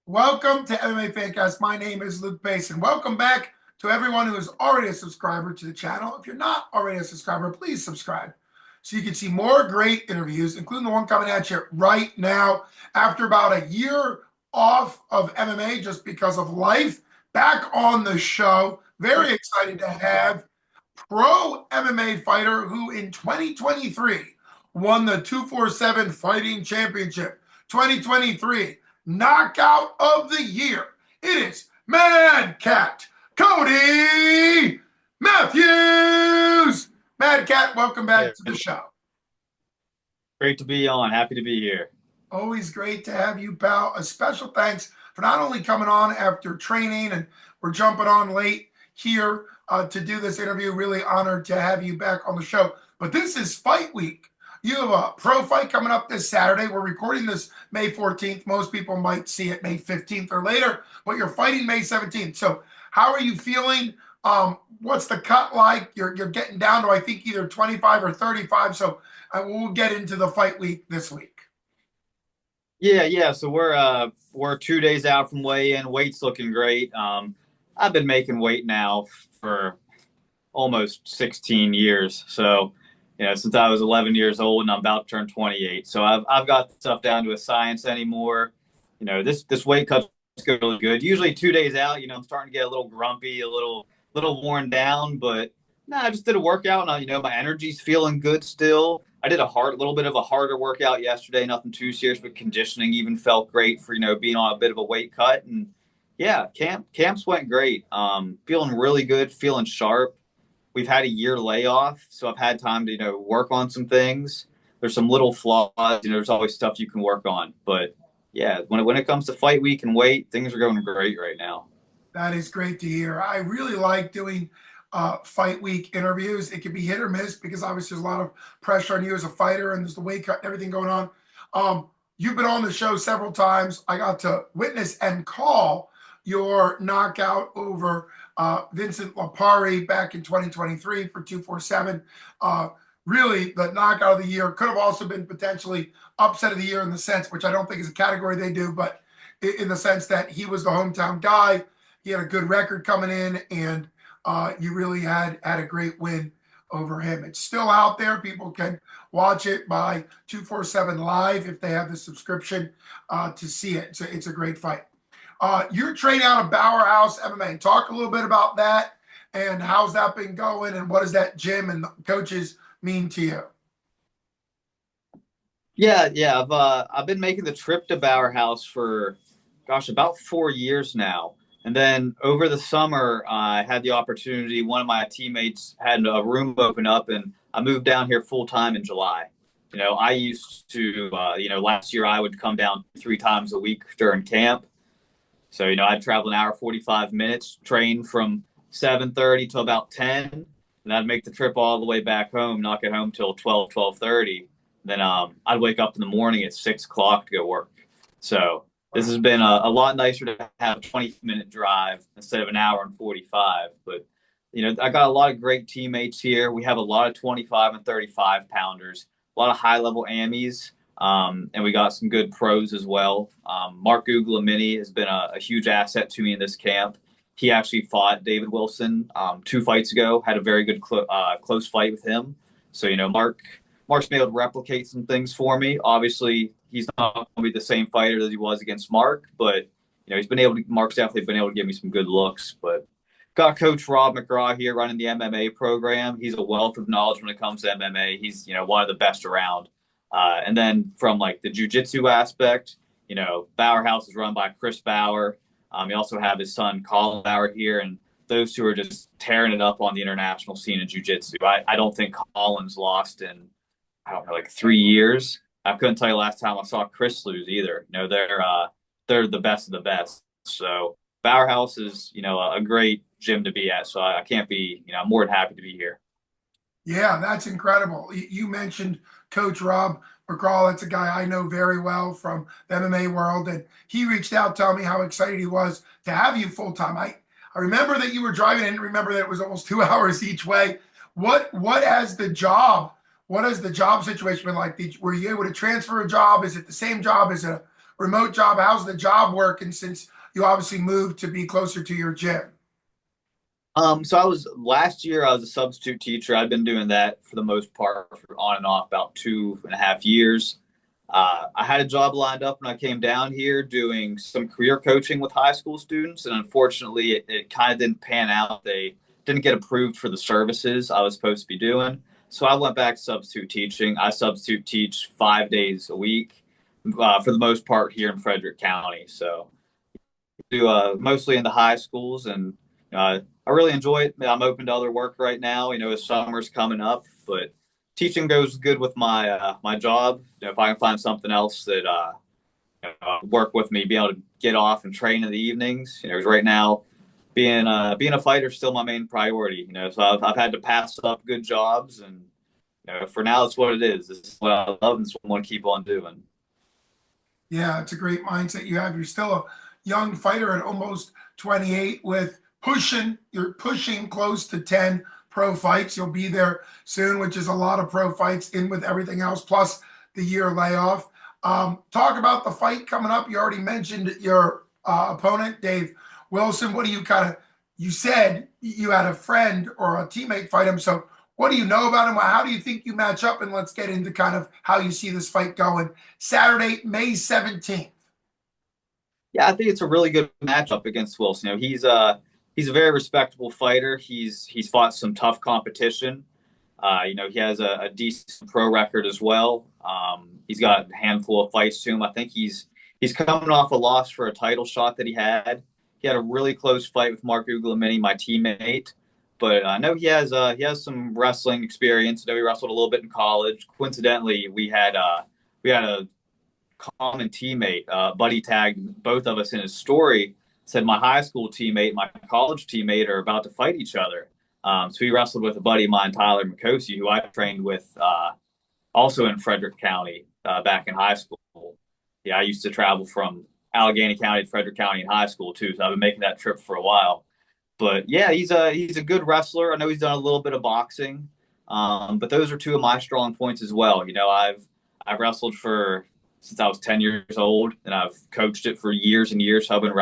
Welcome to MMA Fancast. My name is Luke Pace, and welcome back to everyone who is already a subscriber to the channel. If you're not already a subscriber, please subscribe so you can see more great interviews, including the one coming at you right now after about a year off of MMA just because of life. Back on the show, very excited to have pro MMA fighter who in 2023 won the 247 Fighting Championship. 2023 Knockout of the Year. It is Mad Cat Cody Matthews. Mad Cat, welcome Hey, back to the show. great to be on. Happy to be here. Always great to have you, pal. A special thanks for not only coming on after training, and we're jumping on late here to do this interview. Really honored to have you back on the show. But this is fight week. You have a pro fight coming up this Saturday. We're recording this May 14th. Most people might see it May 15th or later, but you're fighting May 17th. So how are you feeling? What's the cut like? You're getting down to, I think, either 25 or 35. So we'll get into the fight week this week. Yeah. So we're 2 days out from weigh-in. Weight's looking great. I've been making weight now for almost 16 years. So, since I was 11 years old, and I'm about to turn 28. So I've got stuff down to a science anymore. This weight cut's really good. Usually 2 days out, I'm starting to get a little grumpy, a little worn down, but no, I just did a workout, and my energy's feeling good still. I did a little bit of a harder workout yesterday, nothing too serious, but conditioning even felt great for being on a bit of a weight cut. And yeah, camps went great. Feeling really good, feeling sharp. We've had a year layoff, so I've had time to work on some things. There's some little flaws, there's always stuff you can work on, but yeah, when it comes to fight week and weight, things are going great right now. That is great to hear. I really like doing fight week interviews. It can be hit or miss because obviously there's a lot of pressure on you as a fighter, and there's the weight cut and everything going on. You've been on the show several times. I got to witness and call your knockout over Vincent Lapari back in 2023 for 247. Really, the knockout of the year could have also been potentially upset of the year in the sense, which I don't think is a category they do, but in the sense that he was the hometown guy. He had a good record coming in, and you really had a great win over him. It's still out there. People can watch it by 247 Live if they have the subscription to see it. So it's a great fight. You're training out of Bowerhouse MMA. Talk a little bit about that and how's that been going, and what does that gym and the coaches mean to you? Yeah. I've been making the trip to Bowerhouse for, gosh, about 4 years now. And then over the summer, I had the opportunity. One of my teammates had a room open up, and I moved down here full time in July. I used to, last year I would come down 3 times a week during camp. So, I'd travel an hour, 45 minutes, train from 7:30 till about 10. And I'd make the trip all the way back home, not get home till 12, 12:30. Then I'd wake up in the morning at 6 o'clock to go work. So this has been a lot nicer to have a 20-minute drive instead of an hour and 45. But, I got a lot of great teammates here. We have a lot of 25 and 35 pounders, a lot of high-level AMIs. And we got some good pros as well. Mark Guglielmini has been a huge asset to me in this camp. He actually fought David Wilson 2 fights ago, had a very good close fight with him. So, Mark's been able to replicate some things for me. Obviously, he's not going to be the same fighter as he was against Mark, but Mark's definitely been able to give me some good looks. But got Coach Rob McGraw here running the MMA program. He's a wealth of knowledge when it comes to MMA. He's one of the best around. And then from like the jiu-jitsu aspect, Bowerhouse is run by Chris Bauer. You also have his son Colin Bauer here, and those two are just tearing it up on the international scene in jiu-jitsu. I don't think Colin's lost in, I don't know, like 3 years. I couldn't tell you last time I saw Chris lose either. They're the best of the best. So Bowerhouse is, a great gym to be at. So I can't be, I'm more than happy to be here. Yeah, that's incredible. You mentioned Coach Rob McCraw. That's a guy I know very well from the MMA world. And he reached out telling me how excited he was to have you full time. I remember that you were driving. I didn't remember that it was almost 2 hours each way. What has the job situation been like? Were you able to transfer a job? Is it the same job? Is it a remote job. How's the job working since you obviously moved to be closer to your gym? So I was last year. I was a substitute teacher. I've been doing that for the most part for on and off about 2.5 years. I had a job lined up when I came down here doing some career coaching with high school students, and unfortunately, it kind of didn't pan out. They didn't get approved for the services I was supposed to be doing, so I went back to substitute teaching. I substitute teach 5 days a week for the most part here in Frederick County. So do mostly in the high schools, and I really enjoy it. I'm open to other work right now. As summer's coming up, but teaching goes good with my job. If I can find something else that work with me, being able to get off and train in the evenings. 'Cause right now, being a fighter is still my main priority. So I've had to pass up good jobs, and for now, it's what it is. This is what I love, and it's what I want to keep on doing. Yeah, it's a great mindset you have. You're still a young fighter at almost 28 with you're pushing close to 10 pro fights. You'll be there soon, which is a lot of pro fights in with everything else, plus the year layoff. Talk about the fight coming up. You already mentioned your opponent, Dave Wilson. What do you said you had a friend or a teammate fight him. So what do you know about him? How do you think you match up? And let's get into kind of how you see this fight going. Saturday, May 17th. Yeah, I think it's a really good matchup against Wilson. He's a very respectable fighter. He's fought some tough competition. He has a decent pro record as well. He's got a handful of fights to him. I think he's coming off a loss for a title shot that he had. He had a really close fight with Mark Uglamini, my teammate. But I know he has some wrestling experience. I know he wrestled a little bit in college. Coincidentally, we had a common teammate. Buddy tagged both of us in his story. Said my high school teammate, my college teammate are about to fight each other. So he wrestled with a buddy of mine, Tyler McCosey, who I trained with also in Frederick County back in high school. Yeah, I used to travel from Allegheny County to Frederick County in high school too, so I've been making that trip for a while. But yeah, he's a good wrestler. I know he's done a little bit of boxing, but those are two of my strong points as well. I've wrestled for since I was 10 years old, and I've coached it for years and years. So I've been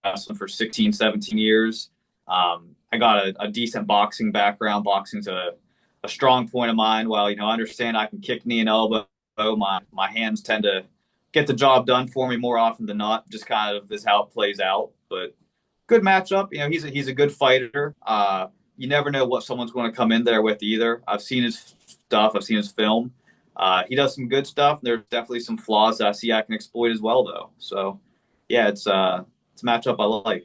wrestling for 16, 17 years. I got a decent boxing background. Boxing's a strong point of mine. While I understand I can kick knee and elbow, my hands tend to get the job done for me more often than not. Just kind of is how it plays out. But good matchup. He's a good fighter. You never know what someone's going to come in there with either. I've seen his stuff. I've seen his film. He does some good stuff. There's definitely some flaws that I see I can exploit as well, though. So, yeah, it's a matchup I like.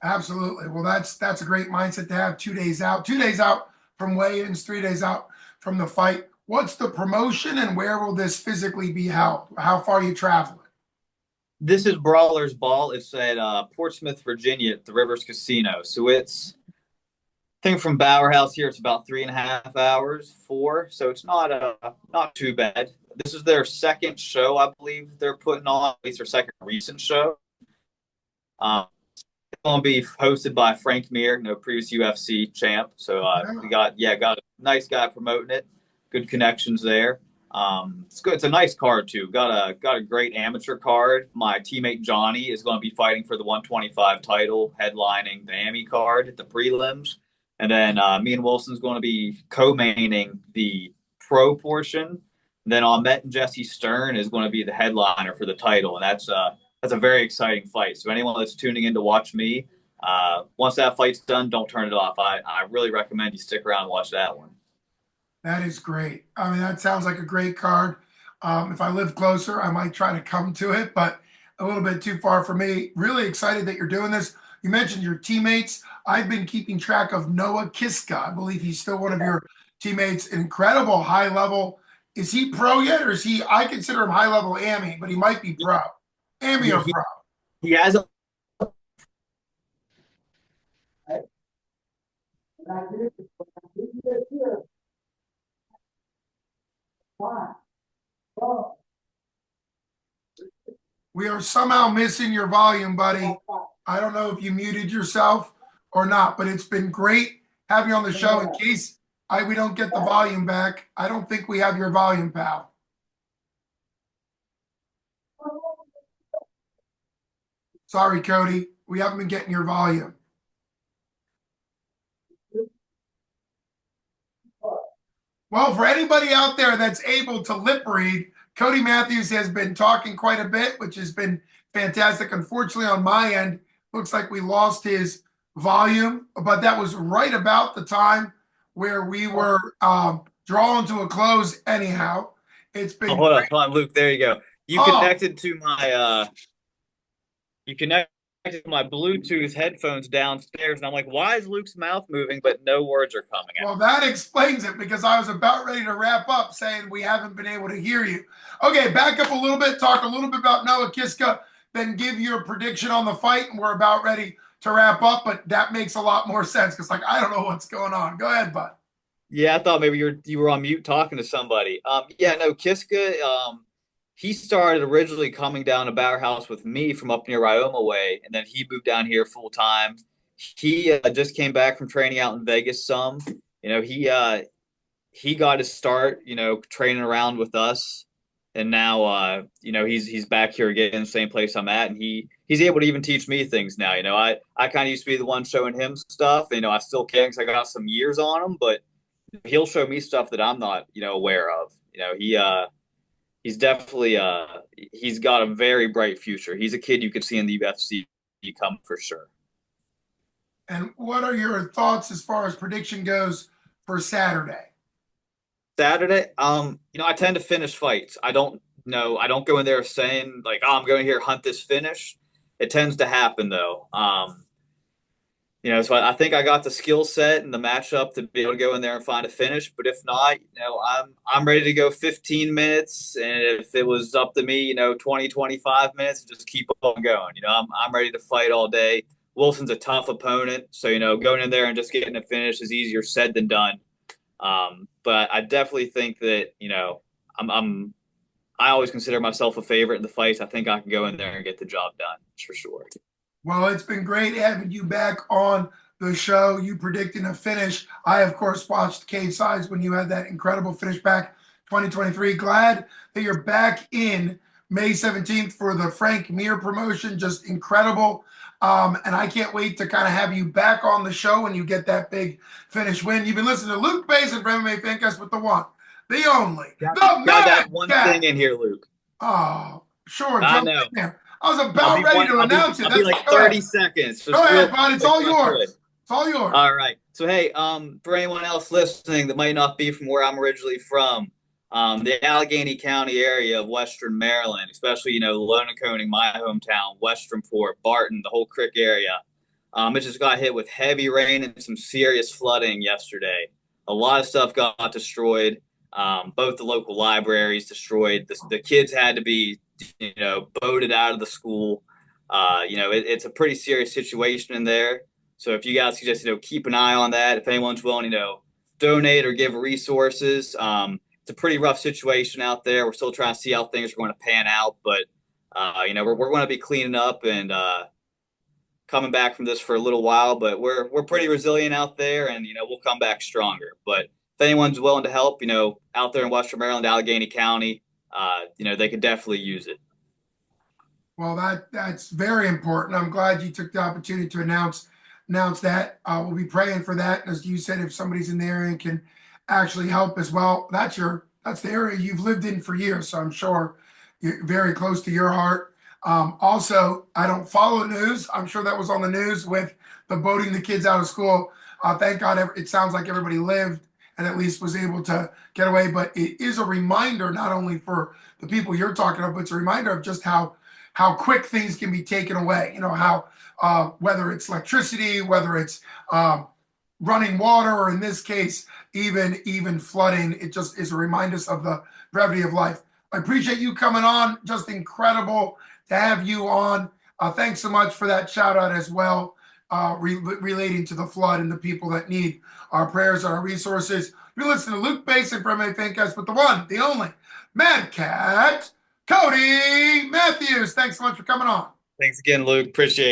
Absolutely. Well, that's a great mindset to have. 2 days out, 2 days out from weigh-ins, 3 days out from the fight. What's the promotion and where will this physically be held? How far are you traveling? This is Brawler's Ball. It's at Portsmouth, Virginia, at the Rivers Casino. So I think from Bowerhouse here, it's about 3.5 hours, four. So it's not too bad. This is their second show, I believe they're putting on, at least their second recent show. It's going to be hosted by Frank Mir, previous UFC champ. So we got a nice guy promoting it. Good connections there. It's good. It's a nice card too. Got a great amateur card. My teammate Johnny is going to be fighting for the 125 title, headlining the AMI card at the prelims, and then me and Wilson's going to be co-maining the pro portion. And then Ahmet and Jesse Stern is going to be the headliner for the title, and that's a very exciting fight. So anyone that's tuning in to watch me, once that fight's done, don't turn it off. I really recommend you stick around and watch that one. That is great. I mean, that sounds like a great card. If I live closer, I might try to come to it, but a little bit too far for me. Really excited that you're doing this. You mentioned your teammates. I've been keeping track of Noah Kiska. I believe he's still one of your teammates. Incredible high level. Is he pro yet, or is he? I consider him high level AMI, but he might be pro. AMI Yeah, or pro? he has a We are somehow missing your volume, buddy. I don't know if you muted yourself or not, but it's been great having you on the show. In case we don't get the volume back, I don't think we have your volume, pal. Sorry, Cody. We haven't been getting your volume. Well, for anybody out there that's able to lip read, Cody Matthews has been talking quite a bit, which has been fantastic. Unfortunately, on my end, looks like we lost his volume, but that was right about the time where we were drawing to a close. Anyhow, it's Oh, been hold on, Luke. There you go. You oh connected to my you connected to my Bluetooth headphones downstairs, and I'm like, why is Luke's mouth moving, but no words are coming well, out? that explains it because I was about ready to wrap up saying we haven't been able to hear you. Okay, back up a little bit, talk a little bit about Noah Kiska, then give your prediction on the fight, and we're about ready to wrap up. But that makes a lot more sense because, like, I don't know what's going on. Go ahead, bud. Yeah, I thought maybe you were on mute talking to somebody. Yeah, no, Kiska. He started originally coming down to Bowerhouse with me from up near Ryoma way, and then he moved down here full time. He just came back from training out in Vegas. He got his start, training around with us, and now he's back here again in the same place I'm at, and he's able to even teach me things now. I kind of used to be the one showing him stuff. I still can because I got some years on him, but he'll show me stuff that I'm not, aware of. He's definitely he's got a very bright future. He's a kid you could see in the UFC come for sure. And what are your thoughts as far as prediction goes for Saturday? Saturday, I tend to finish fights. I don't know. I don't go in there saying like, "Oh, I'm going here hunt this finish." It tends to happen though. So I think I got the skill set and the matchup to be able to go in there and find a finish. But if not, I'm ready to go 15 minutes. And if it was up to me, 20, 25 minutes, just keep on going. I'm ready to fight all day. Wilson's a tough opponent, so going in there and just getting a finish is easier said than done. But I definitely think that I always consider myself a favorite in the fights. I think I can go in there and get the job done for sure. Well, it's been great having you back on the show. You predicting a finish. I, of course, watched Cage Sides when you had that incredible finish back 2023. Glad that you're back in May 17th for the Frank Mir promotion. Just incredible. And I can't wait to kind of have you back on the show when you get that big finish win. You've been listening to Luke Basin from MMA Fancast with the one, the only, the Got Mad that one Cat. thing in here, Luke. Oh, sure. I Jump know. in there. I was about ready to announce it. I'll be That's like go ahead. 30 seconds. Go Just real ahead, bud. It's quick all if I could. yours. It's all yours. All right. So hey, for anyone else listening that might not be from where I'm originally from, the Allegheny County area of Western Maryland, especially Lonaconing, my hometown, Westernport, Barton, the whole Crick area, it just got hit with heavy rain and some serious flooding yesterday. A lot of stuff got destroyed. Both the local libraries destroyed. The kids had to be boated out of the school. It's a pretty serious situation in there. So if you guys could just keep an eye on that, if anyone's willing donate or give resources, it's a pretty rough situation out there. We're still trying to see how things are going to pan out, but we're going to be cleaning up and coming back from this for a little while. But we're pretty resilient out there, and we'll come back stronger. But if anyone's willing to help, out there in Western Maryland, Allegheny County, they could definitely use it. Well, that's very important. I'm glad you took the opportunity to announce that. We'll be praying for that. As you said, if somebody's in the area and can actually help as well, that's the area you've lived in for years. So I'm sure you're very close to your heart. Also, I don't follow news. I'm sure that was on the news with the boating the kids out of school. Thank God it sounds like everybody lived and at least was able to get away. But it is a reminder not only for the people you're talking about, but it's a reminder of just how quick things can be taken away. How whether it's electricity, whether it's running water, or in this case, even flooding. It just is a reminder of the brevity of life. I appreciate you coming on. Just incredible to have you on. Thanks so much for that shout out as well, relating to the flood and the people that need our prayers and our resources. You're listening to Luke Basin from MMA Fancast with the one, the only, Mad Cat, Cody Matthews. Thanks so much for coming on. Thanks again, Luke. Appreciate it.